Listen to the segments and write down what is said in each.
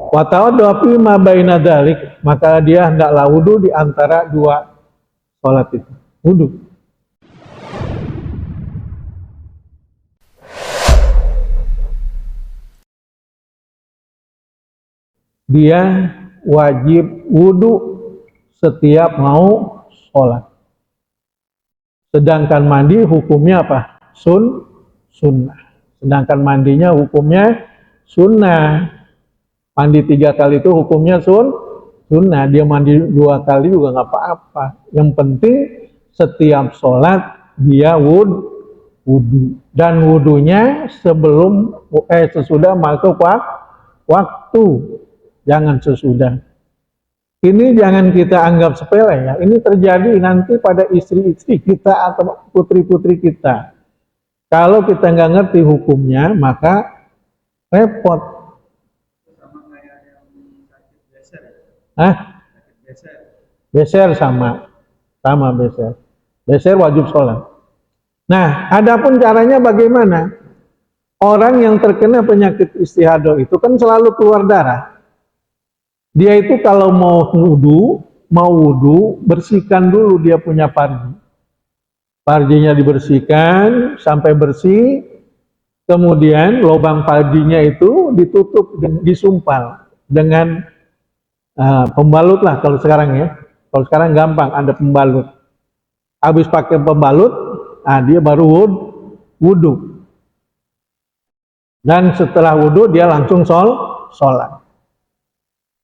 Wa tawadda fi ma baina dzalik, maka dia hendaklah wudu di antara dua salat itu. Wudu. Dia wajib wudu setiap mau sholat. Sedangkan mandi hukumnya apa? Sunnah. Sedangkan mandinya hukumnya sunnah. Mandi 3 kali itu hukumnya sunnah. Dia mandi 2 kali juga nggak apa-apa. Yang penting setiap sholat dia wudu. Dan wudunya sesudah masuk waktu. Jangan sesudah. Ini jangan kita anggap sepele ya. Ini terjadi nanti pada istri-istri kita atau putri-putri kita. Kalau kita nggak ngerti hukumnya, maka repot. Sama kayak yang sakit beser. Beser sama beser. Beser wajib sholat. Nah, adapun caranya bagaimana? Orang yang terkena penyakit istihadah itu kan selalu keluar darah. Dia itu kalau mau wudu, bersihkan dulu dia punya parji. Parjinya dibersihkan sampai bersih, kemudian lubang parjinya itu ditutup, disumpal dengan pembalut lah kalau sekarang ya. Kalau sekarang gampang, ada pembalut. Habis pakai pembalut, dia baru wudu. Dan setelah wudu dia langsung sholat.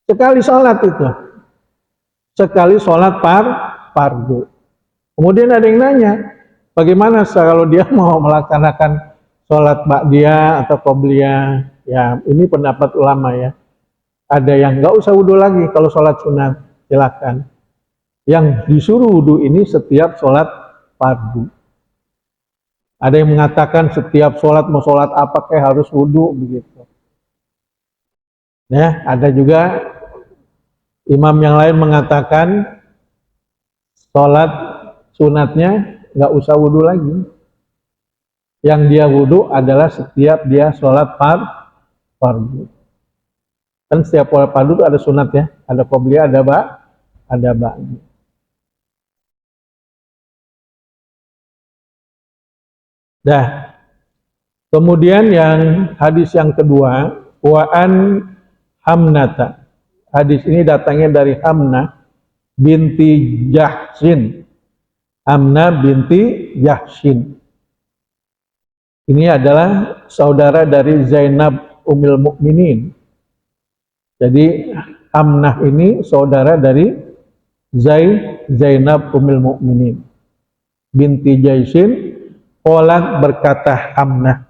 Sekali sholat fardu. Kemudian ada yang nanya, bagaimana kalau dia mau melaksanakan sholat ba'diyah atau qobliyah? Ya, ini pendapat ulama ya. Ada yang nggak usah wudu lagi kalau sholat sunat, silakan. Yang disuruh wudu ini setiap sholat fardu. Ada yang mengatakan setiap sholat mau sholat apa kayak harus wudu begitu. Ya, ada juga imam yang lain mengatakan sholat sunatnya nggak usah wudu lagi. Yang dia wudu adalah setiap dia sholat fardu. Kan setiap sholat fardu ada sunat ya, ada qobliyah, ada ba'diyah. Dah. Kemudian yang hadis yang kedua, wa'an Hamnata. Hadis ini datangnya dari Hamnah binti Jahshin. Hamnah binti Jahshin. Ini adalah saudara dari Zainab Ummul Mukminin. Jadi Hamnah ini saudara dari Zainab Ummul Mukminin. Binti Jahshin, qalat berkata Hamnah,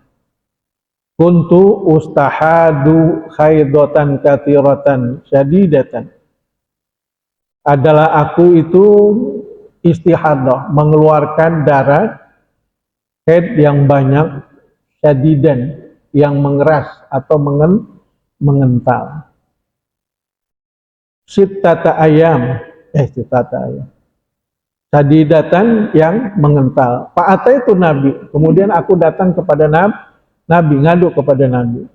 kuntu ustahadu haidatan kathiratan syadidatan. Adalah aku itu istihadah, mengeluarkan darah haid yang banyak, syadidan, yang mengeras atau mengental. Sittata ayam. Syadidatan yang mengental. Fa'ata itu Nabi. Kemudian aku datang kepada Nabi, ngadu kepada Nabi.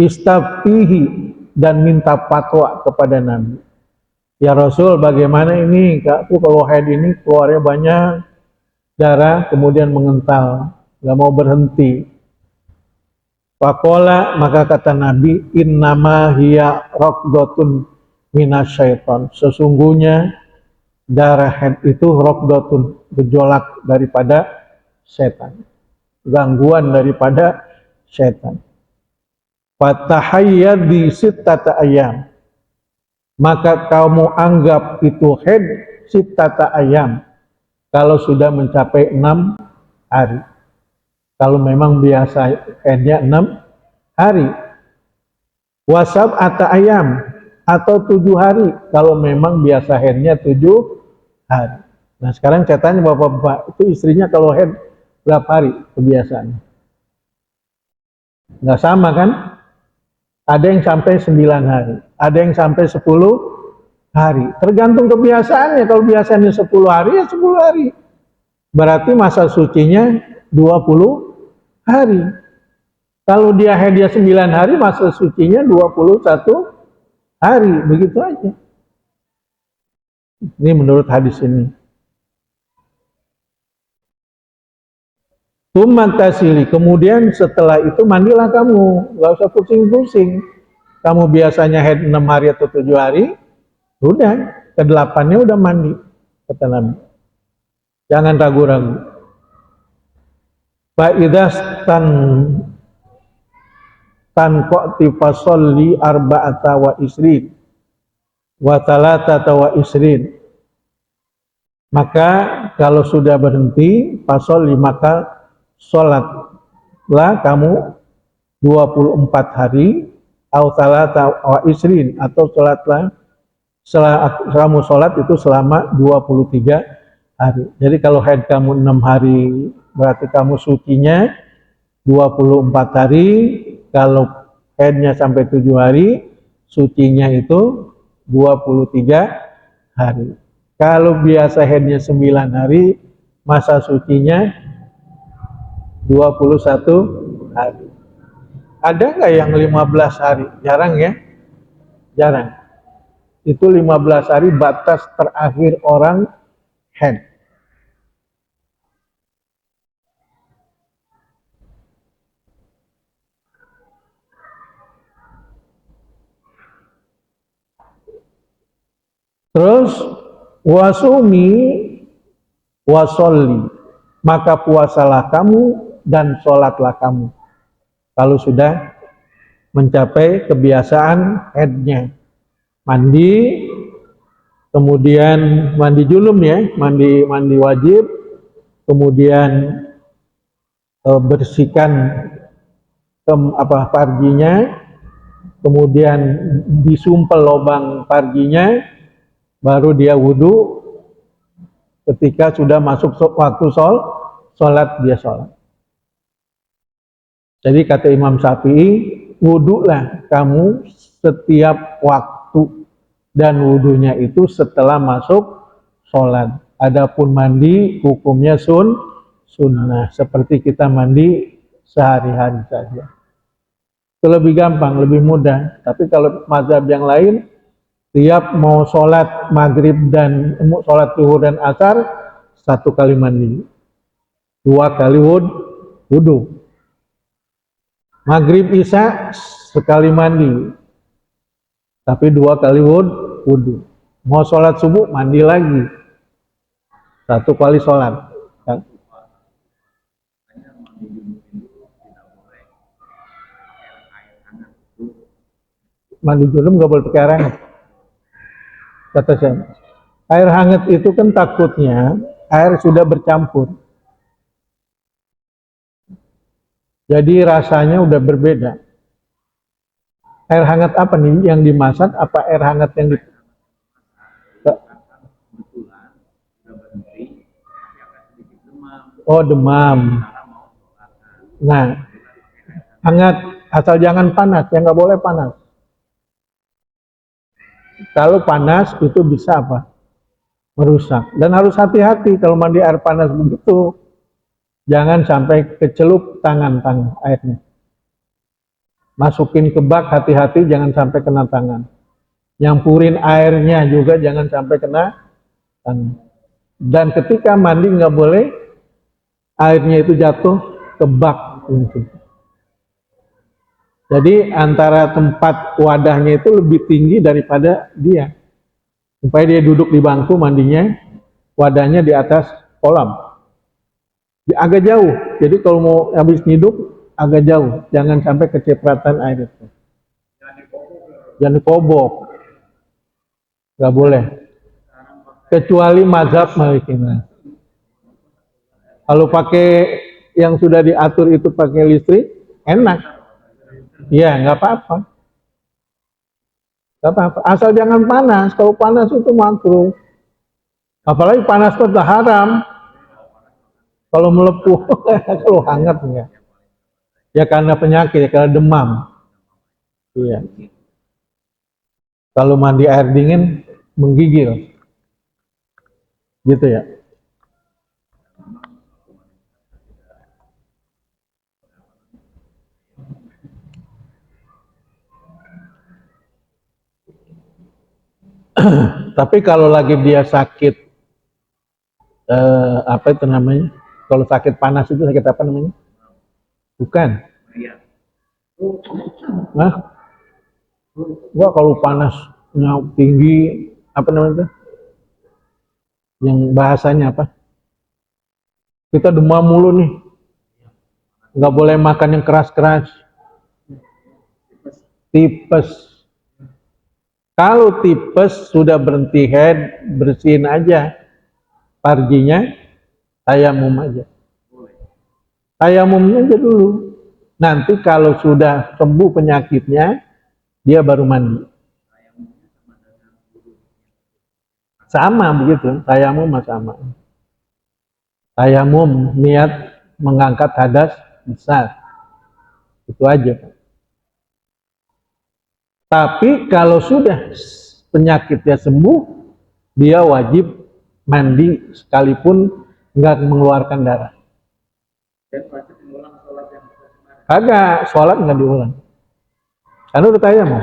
Istaftihi, dan minta fatwa kepada Nabi. Ya Rasul, bagaimana ini? Aku kalau haid ini keluarnya banyak darah, kemudian mengental, nggak mau berhenti. Faqala, maka kata Nabi, innama hiya raqdatun minasyaiton. Sesungguhnya darah haid itu raqdatun, gejolak daripada setan. Gangguan daripada setan. Fatahayyad di sittata ayam. Maka kamu anggap itu haid sittata ayam. Kalau sudah mencapai 6 hari. Kalau memang biasa haidnya 6 hari. Wasab ata ayam. Atau 7 hari. Kalau memang biasa haidnya 7 hari. Nah sekarang saya tanya bapak-bapak, itu istrinya kalau haid berapa hari kebiasaannya? Nggak sama kan? Ada yang sampai 9 hari, ada yang sampai 10 hari. Tergantung kebiasaannya. Kalau biasanya 10 hari, ya 10 hari. Berarti masa sucinya 20 hari. Kalau dia haidnya 9 hari, masa sucinya 21 hari, begitu aja. Ini menurut hadis ini. Tumatasili, kemudian setelah itu mandilah kamu, nggak usah pusing-pusing. Kamu biasanya haid 6 hari atau 7 hari, udah ke-8-nya udah mandi, kata Nabi. Jangan ragu-ragu. Fa'idastan tanqati fasolli arba'ata wa isrin wa talatata wa isrin. Maka kalau sudah berhenti fasolli, maka sholatlah kamu 24 hari atau talata wa isrin, atau sholatlah kamu sholat itu selama 23 hari. Jadi kalau haid kamu 6 hari, berarti kamu sucinya 24 hari. Kalau haidnya sampai 7 hari, sucinya itu 23 hari. Kalau biasa haidnya 9 hari, masa sucinya 21 hari. Ada nggak yang 15 hari? Jarang ya? Jarang. Itu 15 hari batas terakhir orang haid. Terus wasumi wasolli, maka puasalah kamu dan sholatlah kamu kalau sudah mencapai kebiasaan haidnya. Mandi, kemudian mandi junub ya, mandi wajib, kemudian bersihkan parginya, kemudian disumpel lubang parginya, baru dia wudhu. Ketika sudah masuk waktu sholat, dia sholat. Jadi kata Imam Syafi'i, wudhulah kamu setiap waktu, dan wudhunya itu setelah masuk sholat. Adapun mandi hukumnya sunnah, seperti kita mandi sehari-hari saja. Itu lebih gampang, lebih mudah. Tapi kalau mazhab yang lain, tiap mau sholat maghrib dan sholat zuhur dan asar, 1 kali mandi, 2 kali wudhu. Maghrib isya sekali mandi, tapi 2 kali wudhu. Mau sholat subuh mandi lagi, 1 kali sholat. Mandi junub nggak boleh pakai air hangat, kata saya. Air hangat itu kan takutnya air sudah bercampur, jadi rasanya udah berbeda. Air hangat apa nih yang dimasak? Apa air hangat yang di... Oh, demam. Nah, hangat asal jangan panas, yang nggak boleh panas. Kalau panas itu bisa apa? Merusak. Dan harus hati-hati kalau mandi air panas begitu, jangan sampai kecelup tangan airnya. Masukin ke bak, hati-hati jangan sampai kena tangan. Nyampurin airnya juga jangan sampai kena tangan. Dan ketika mandi nggak boleh airnya itu jatuh ke bak. Jadi antara tempat wadahnya itu lebih tinggi daripada dia. Supaya dia duduk di bangku mandinya, wadahnya di atas kolam. Agak jauh. Jadi kalau mau habis nyiduk, agak jauh. Jangan sampai kecipratan air itu. Jangan dikobok. Gak boleh. Kecuali mazhab Malikina. Kalau pakai yang sudah diatur itu pakai listrik, enak. Ya, nggak apa-apa. Nggak apa-apa. Asal jangan panas. Kalau panas itu makruh. Apalagi panas itu haram. Kalau melepuh, kalau hangat ya. Ya karena penyakit, ya karena demam. Iya. Kalau mandi air dingin menggigil. Gitu ya. Tapi kalau lagi dia sakit, apa itu namanya? Kalau sakit panas itu sakit apa namanya? Bukan. Iya. Nah, gua kalau panasnya tinggi, apa namanya itu? Yang bahasanya apa? Kita demam mulu nih, nggak boleh makan yang keras-keras. Tipes. Kalau tipes sudah berhenti head, bersihin aja parjinya, tayamum aja. Tayamumnya aja dulu. Nanti kalau sudah sembuh penyakitnya, dia baru mandi. Sama begitu, tayamum sama. Tayamum niat mengangkat hadas besar. Itu aja. Tapi kalau sudah penyakitnya sembuh, dia wajib mandi sekalipun nggak mengeluarkan darah. Dan pasti mengulang sholat yang kemarin. Kagak, sholat nggak diulang. Karena udah tayamum.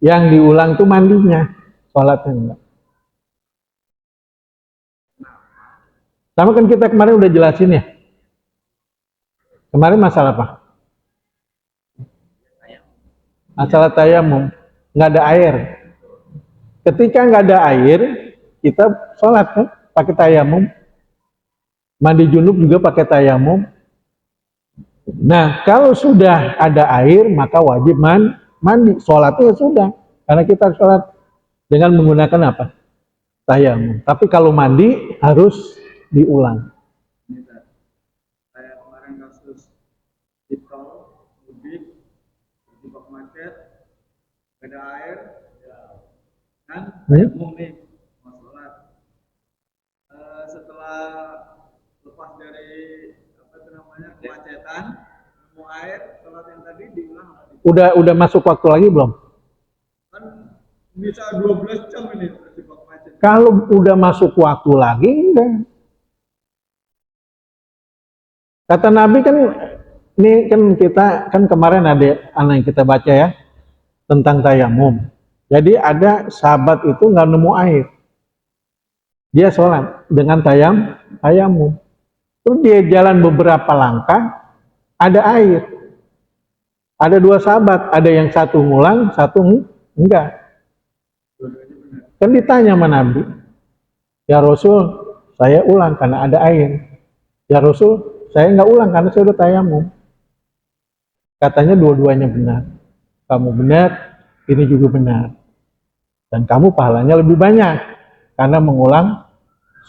Yang diulang tuh mandinya, sholatnya enggak. Sama kan kita kemarin udah jelasin ya. Kemarin masalah apa? Masalah tayamum, nggak ada air. Ketika nggak ada air, kita sholat kan pakai tayamum. Mandi junub juga pakai tayamum. Nah, kalau sudah ada air, maka wajib mandi. Sholatnya sudah, karena kita sholat dengan menggunakan apa? Tayamum. Tapi kalau mandi harus diulang. Saya kemarin kasus di tol, mudik, terjebak macet, nggak ada air, ya kan? Nih, mau sholat. Setelah lepas dari apa itu namanya kemacetan, mau air, sholat yang tadi diulang apa? Udah masuk waktu lagi belum? Kan bisa 12 jam ini terjebak macet. Kalau udah masuk waktu lagi, enggak. Kata Nabi kan, ini kan kita, kan kemarin ada anak yang kita baca ya, tentang tayamum. Jadi ada sahabat itu nggak nemu air. Dia sholat dengan tayamum. Terus dia jalan beberapa langkah, ada air. Ada dua sahabat, ada yang satu ngulang, satu enggak. Kan ditanya sama Nabi, ya Rasul, saya ulang karena ada air. Ya Rasul, saya nggak ulang karena saya udah tayamum. Katanya dua-duanya benar. Kamu benar, ini juga benar. Dan kamu pahalanya lebih banyak karena mengulang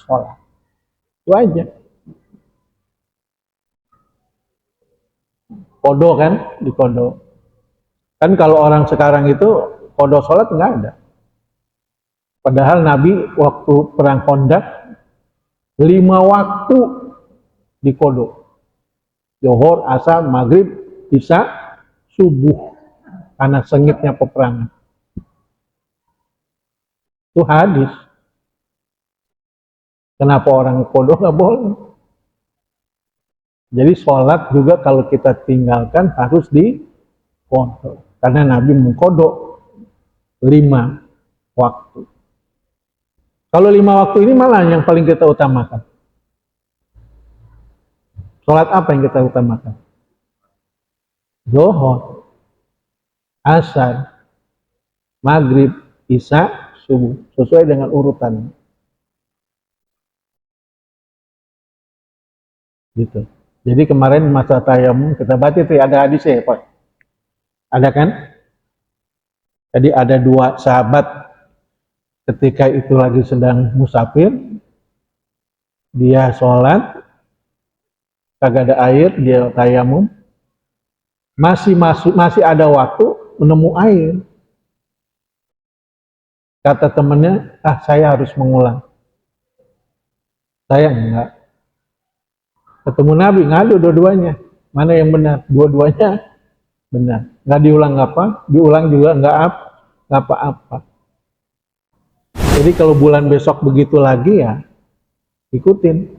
sholat. Itu aja. Kodo kan, di kodo. Kan kalau orang sekarang itu kodo sholat nggak ada. Padahal Nabi waktu perang Khandaq 5 waktu di kodo. Zuhur, asar, maghrib, isya, subuh. Karena sengitnya peperangan. Itu hadis. Kenapa orang kodo nggak boleh? Jadi sholat juga kalau kita tinggalkan harus di kodo. Karena Nabi mengkodok 5 waktu. Kalau 5 waktu ini malah yang paling kita utamakan. Sholat apa yang kita utamakan? Zuhur, asar, maghrib, isya, subuh. Sesuai dengan urutan. Gitu. Jadi kemarin masa tayamum kita baca itu ada hadisnya ya Pak. Ada kan? Jadi ada 2 sahabat ketika itu lagi sedang musafir, dia sholat, kagak ada air, dia tayamum, masih ada waktu menemu air. Kata temannya, saya harus mengulang. Saya enggak. Ketemu Nabi, ngadu dua-duanya. Mana yang benar? Dua-duanya benar. Nggak diulang apa? Diulang juga nggak apa-apa. Jadi kalau bulan besok begitu lagi ya, ikutin.